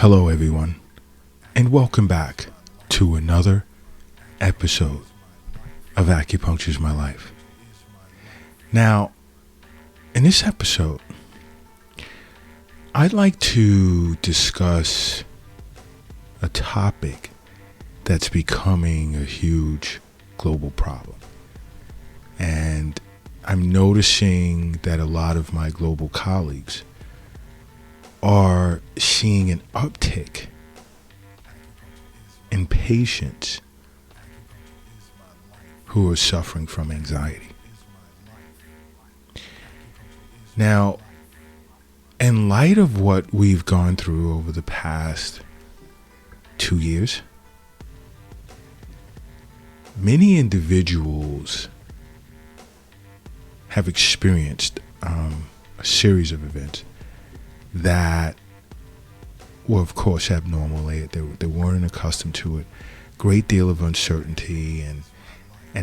Hello, everyone, and welcome back to another episode of Acupuncture's My Life. Now, in this episode, I'd like to discuss a topic that's becoming a huge global problem. And I'm noticing that a lot of my global colleagues are seeing an uptick in patients who are suffering from anxiety. Now, in light of what we've gone through over the past 2 years, many individuals have experienced a series of events that were, of course, abnormal. They weren't accustomed to it. Great deal of uncertainty and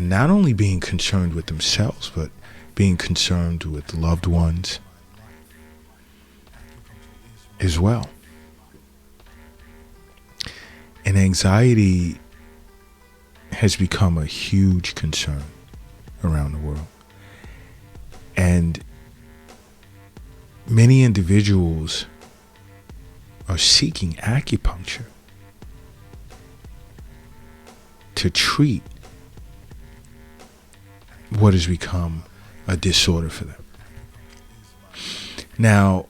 not only being concerned with themselves, but being concerned with loved ones as well. And anxiety has become a huge concern around the world. And many individuals are seeking acupuncture to treat what has become a disorder for them. Now,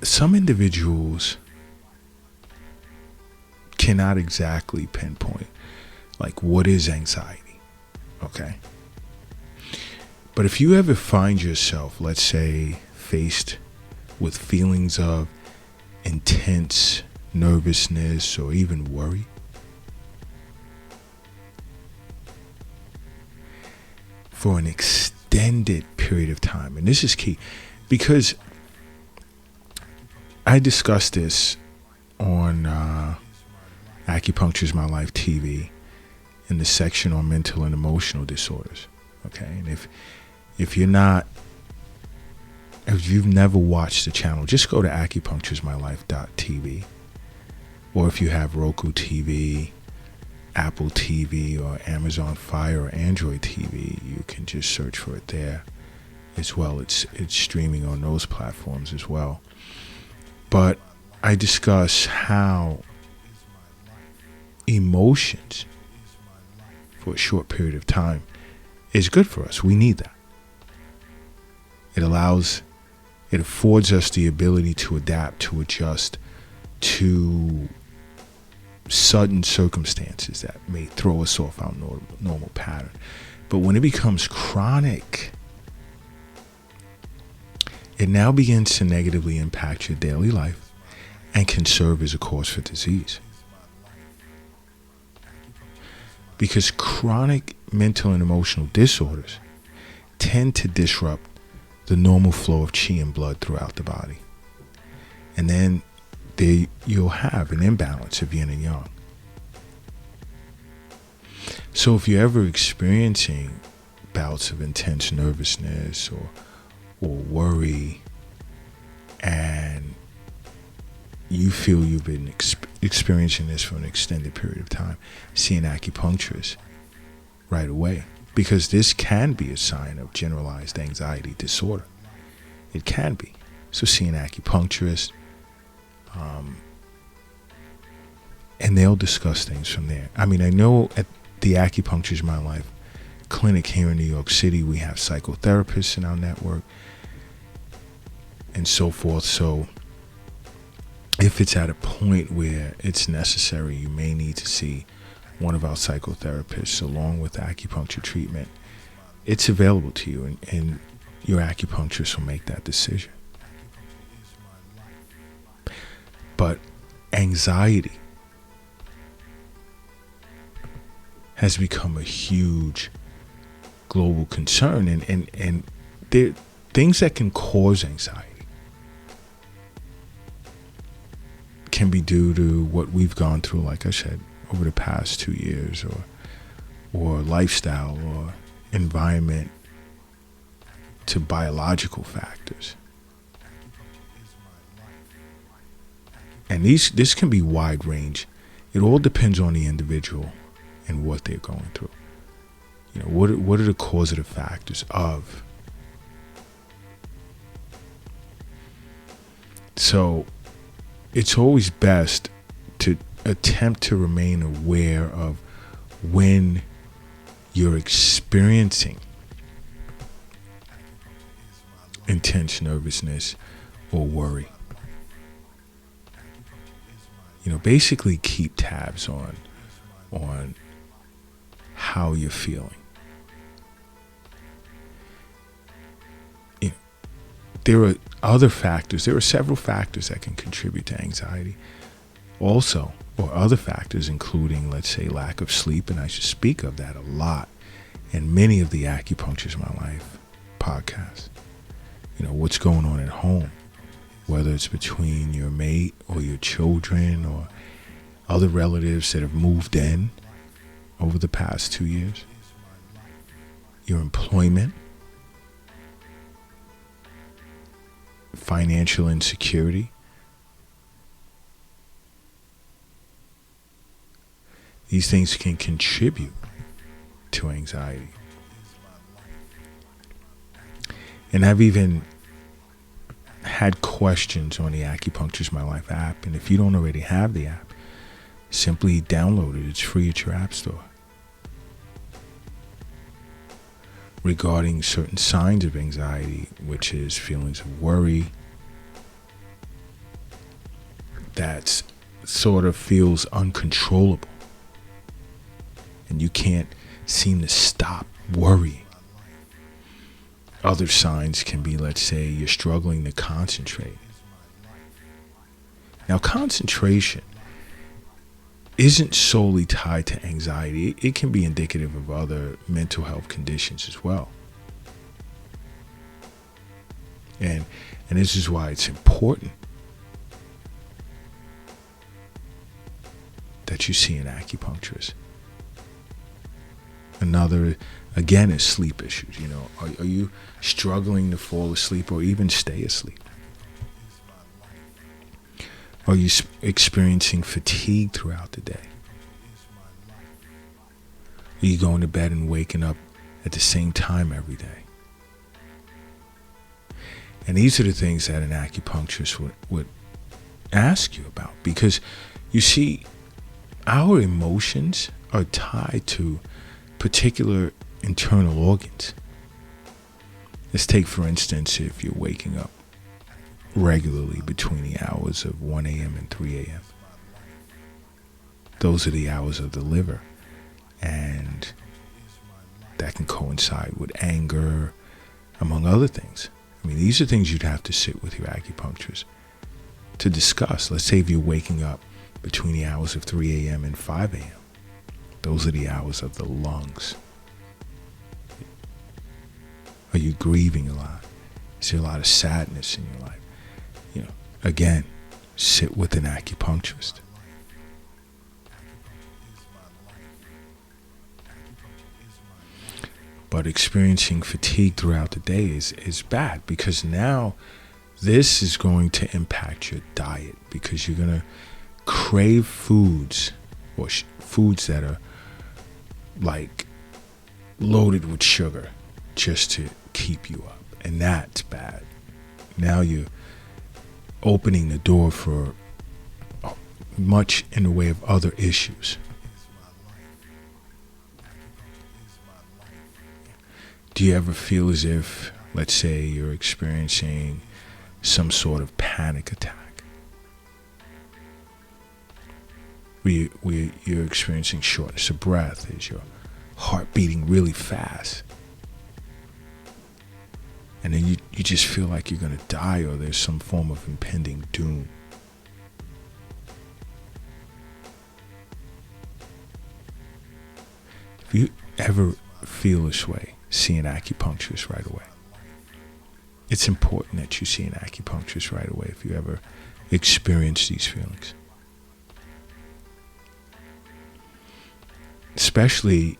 some individuals cannot exactly pinpoint, like, what is anxiety, okay? But if you ever find yourself, let's say, faced with feelings of intense nervousness or even worry, for an extended period of time, and this is key, because I discussed this on Acupuncture's My Life TV in the section on mental and emotional disorders. Okay, and if you've never watched the channel, just go to acupuncturesmylife.tv, or if you have Roku TV, Apple TV, or Amazon Fire or Android TV, you can just search for it there as well. It's streaming on those platforms as well. But I discuss how emotions for a short period of time is good for us. We need that. It affords us the ability to adapt, to adjust to sudden circumstances that may throw us off our normal pattern. But when it becomes chronic, it now begins to negatively impact your daily life and can serve as a cause for disease. Because chronic mental and emotional disorders tend to disrupt the normal flow of qi and blood throughout the body. And then you'll have an imbalance of yin and yang. So if you're ever experiencing bouts of intense nervousness or worry, and you feel you've been experiencing this for an extended period of time, see an acupuncturist right away, because this can be a sign of generalized anxiety disorder. It can be. So see an acupuncturist, and they'll discuss things from there. I mean, I know at the Acupuncture's My Life clinic here in New York City, we have psychotherapists in our network and so forth. So if it's at a point where it's necessary, you may need to see one of our psychotherapists along with acupuncture treatment. It's available to you, and your acupuncturist will make that decision. But anxiety has become a huge global concern, and there are things that can cause anxiety. Can be due to what we've gone through, like I said, over the past 2 years, or lifestyle or environment, to biological factors. And this can be wide range. It all depends on the individual and what they're going through. What are the causative factors of? So it's always best to attempt to remain aware of when you're experiencing intense nervousness or worry. Basically keep tabs on how you're feeling. There are other factors. There are several factors that can contribute to anxiety. Also, or other factors including, let's say, lack of sleep, and I should speak of that a lot in many of the Acupuncture's My Life podcasts. What's going on at home, whether it's between your mate or your children or other relatives that have moved in over the past 2 years, your employment, financial insecurity. These things can contribute to anxiety. And I've even had questions on the Acupuncture's My Life app. And if you don't already have the app, simply download it. It's free at your app store. Regarding certain signs of anxiety, which is feelings of worry, that sort of feels uncontrollable. And you can't seem to stop worrying. Other signs can be, let's say, you're struggling to concentrate. Now, concentration isn't solely tied to anxiety. It can be indicative of other mental health conditions as well. And this is why it's important that you see an acupuncturist. Another, again, is sleep issues. Are you struggling to fall asleep or even stay asleep? Are you experiencing fatigue throughout the day? Are you going to bed and waking up at the same time every day? And these are the things that an acupuncturist would ask you about, because you see, our emotions are tied to particular internal organs. Let's take, for instance, if you're waking up regularly between the hours of 1 a.m. and 3 a.m. Those are the hours of the liver. And that can coincide with anger, among other things. These are things you'd have to sit with your acupuncturist to discuss. Let's say if you're waking up between the hours of 3 a.m. and 5 a.m. Those are the hours of the lungs. Are you grieving a lot? Is there a lot of sadness in your life? Again, sit with an acupuncturist. But experiencing fatigue throughout the day is bad, because now this is going to impact your diet, because you're going to crave foods or foods that are like loaded with sugar just to keep you up. And that's bad. Now you're opening the door for much in the way of other issues. Do you ever feel as if, let's say, you're experiencing some sort of panic attack? Where you're experiencing shortness of breath? Is your heart beating really fast? And then you just feel like you're going to die, or there's some form of impending doom. If you ever feel this way, see an acupuncturist right away. It's important that you see an acupuncturist right away if you ever experience these feelings. Especially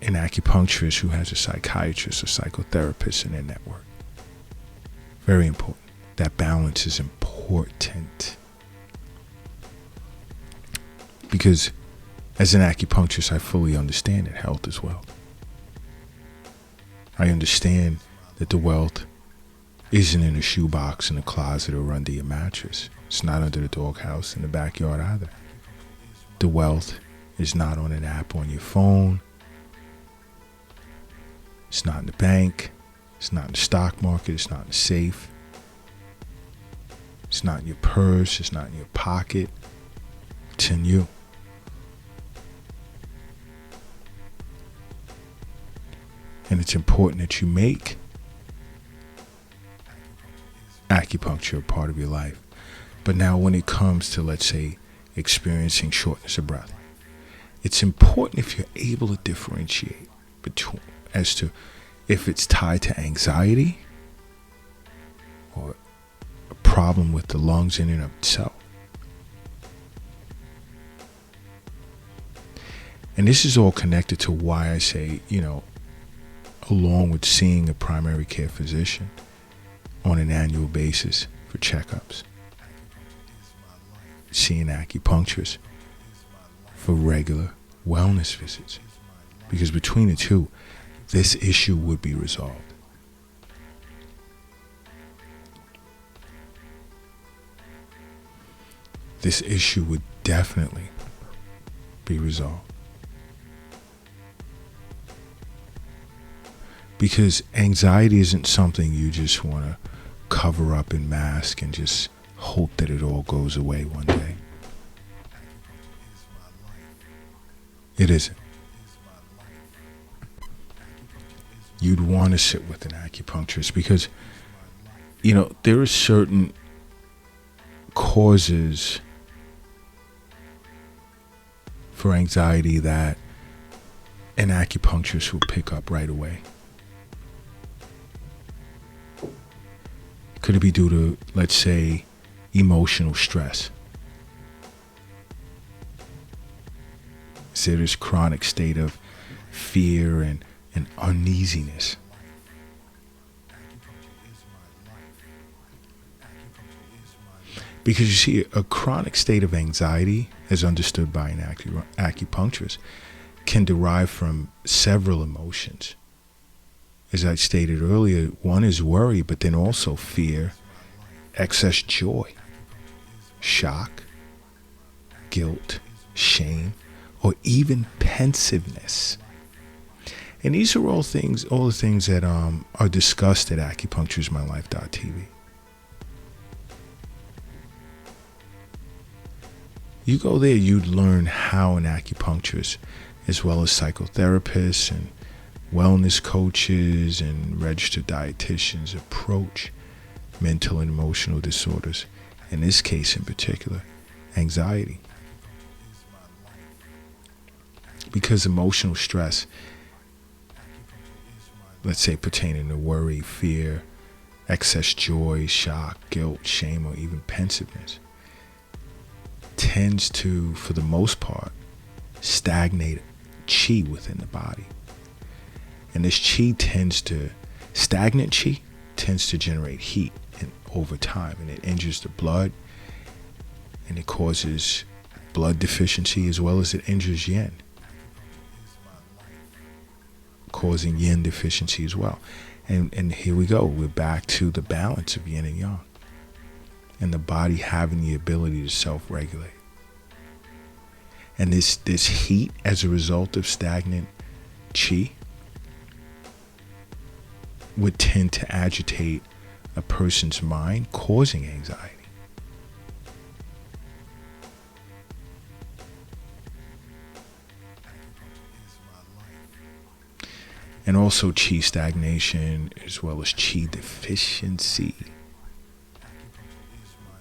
an acupuncturist who has a psychiatrist or psychotherapist in their network. Very important. That balance is important. Because as an acupuncturist, I fully understand that health is wealth. I understand that the wealth isn't in a shoebox, in a closet, or under your mattress. It's not under the doghouse in the backyard either. The wealth is not on an app on your phone. It's not in the bank. It's not in the stock market. It's not in the safe. It's not in your purse. It's not in your pocket. It's in you. And it's important that you make acupuncture a part of your life. But now when it comes to, let's say, experiencing shortness of breath, it's important if you're able to differentiate between as to if it's tied to anxiety or a problem with the lungs in and of itself. And this is all connected to why I say, along with seeing a primary care physician on an annual basis for checkups, seeing acupuncturists for regular wellness visits. Because between the two, this issue would be resolved. This issue would definitely be resolved. Because anxiety isn't something you just want to cover up and mask and just hope that it all goes away one day. It isn't. You'd want to sit with an acupuncturist because, there are certain causes for anxiety that an acupuncturist will pick up right away. Could it be due to, let's say, emotional stress? Is there this chronic state of fear and uneasiness? Because you see, a chronic state of anxiety, as understood by an acupuncturist, can derive from several emotions. As I stated earlier, one is worry, but then also fear, excess joy, shock, guilt, shame, or even pensiveness. And these are all the things that are discussed at acupunctureismylife.tv. You go there, you'd learn how an acupuncturist, as well as psychotherapists and wellness coaches and registered dietitians, approach mental and emotional disorders, in this case in particular, anxiety. Because emotional stress, let's say pertaining to worry, fear, excess joy, shock, guilt, shame, or even pensiveness, tends to, for the most part, stagnate chi within the body. And this stagnant chi tends to generate heat over time, and it injures the blood, and it causes blood deficiency, as well as it injures yin, causing yin deficiency as well. And here we go, we're back to the balance of yin and yang, and the body having the ability to self-regulate. And this heat, as a result of stagnant chi, would tend to agitate a person's mind, causing anxiety. And also chi stagnation, as well as chi deficiency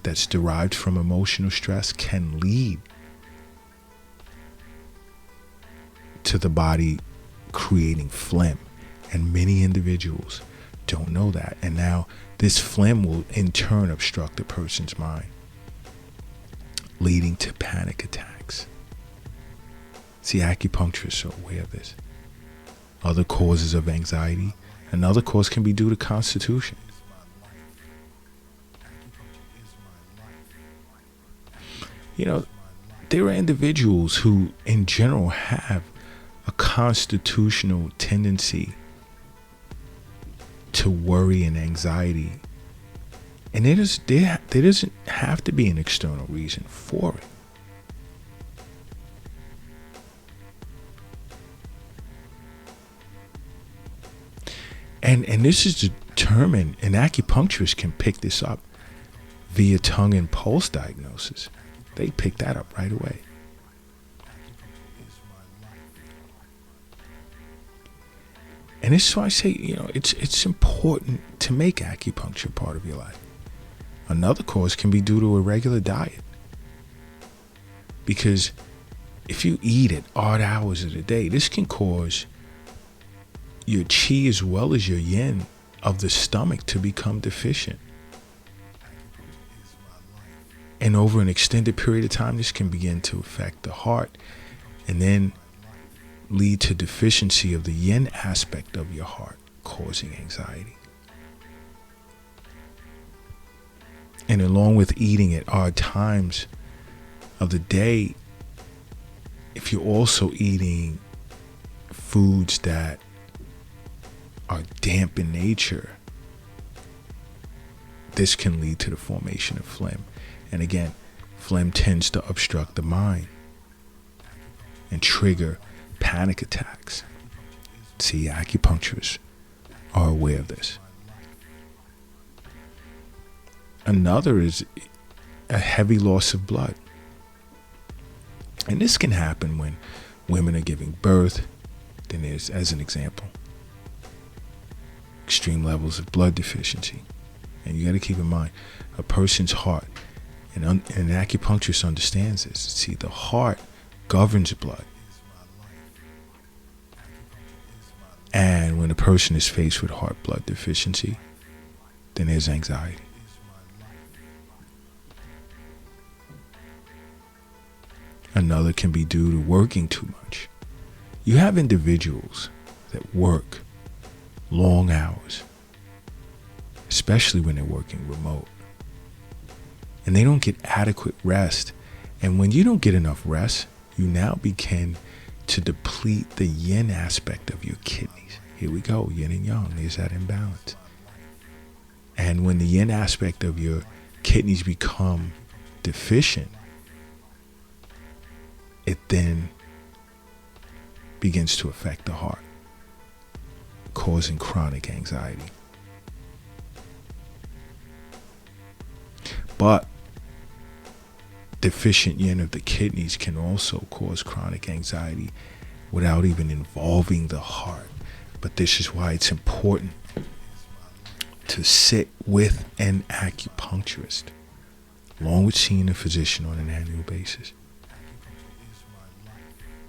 that's derived from emotional stress, can lead to the body creating phlegm. And many individuals don't know that. And now this phlegm will in turn obstruct a person's mind, leading to panic attacks. See, acupuncturists are aware of this. Other causes of anxiety, another cause can be due to constitution. there are individuals who in general have a constitutional tendency to worry and anxiety, and there doesn't have to be an external reason for it. And this is determined, an acupuncturist can pick this up via tongue and pulse diagnosis. They pick that up right away. And this is why I say, it's important to make acupuncture part of your life. Another cause can be due to a regular diet. Because if you eat at odd hours of the day, this can cause your qi as well as your yin of the stomach to become deficient. And over an extended period of time, this can begin to affect the heart and then lead to deficiency of the yin aspect of your heart, causing anxiety. And along with eating at odd times of the day, if you're also eating foods that are damp in nature, this can lead to the formation of phlegm. And again, phlegm tends to obstruct the mind and trigger panic attacks. See, acupuncturists are aware of this. Another is a heavy loss of blood. And this can happen when women are giving birth. Then there's, as an example, extreme levels of blood deficiency. And you got to keep in mind, a person's heart, and an acupuncturist understands this. See, the heart governs blood. And when a person is faced with heart blood deficiency, then there's anxiety. Another can be due to working too much. You have individuals that work long hours, especially when they're working remote, and they don't get adequate rest. And when you don't get enough rest, you now begin to deplete the yin aspect of your kidneys. Here we go, yin and yang, there's that imbalance. And when the yin aspect of your kidneys become deficient, it then begins to affect the heart, causing chronic anxiety. But deficient yin of the kidneys can also cause chronic anxiety without even involving the heart. But this is why it's important to sit with an acupuncturist, along with seeing a physician on an annual basis.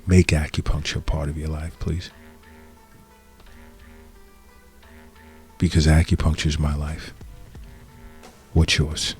Make acupuncture a part of your life, please. Because acupuncture is my life. What's yours?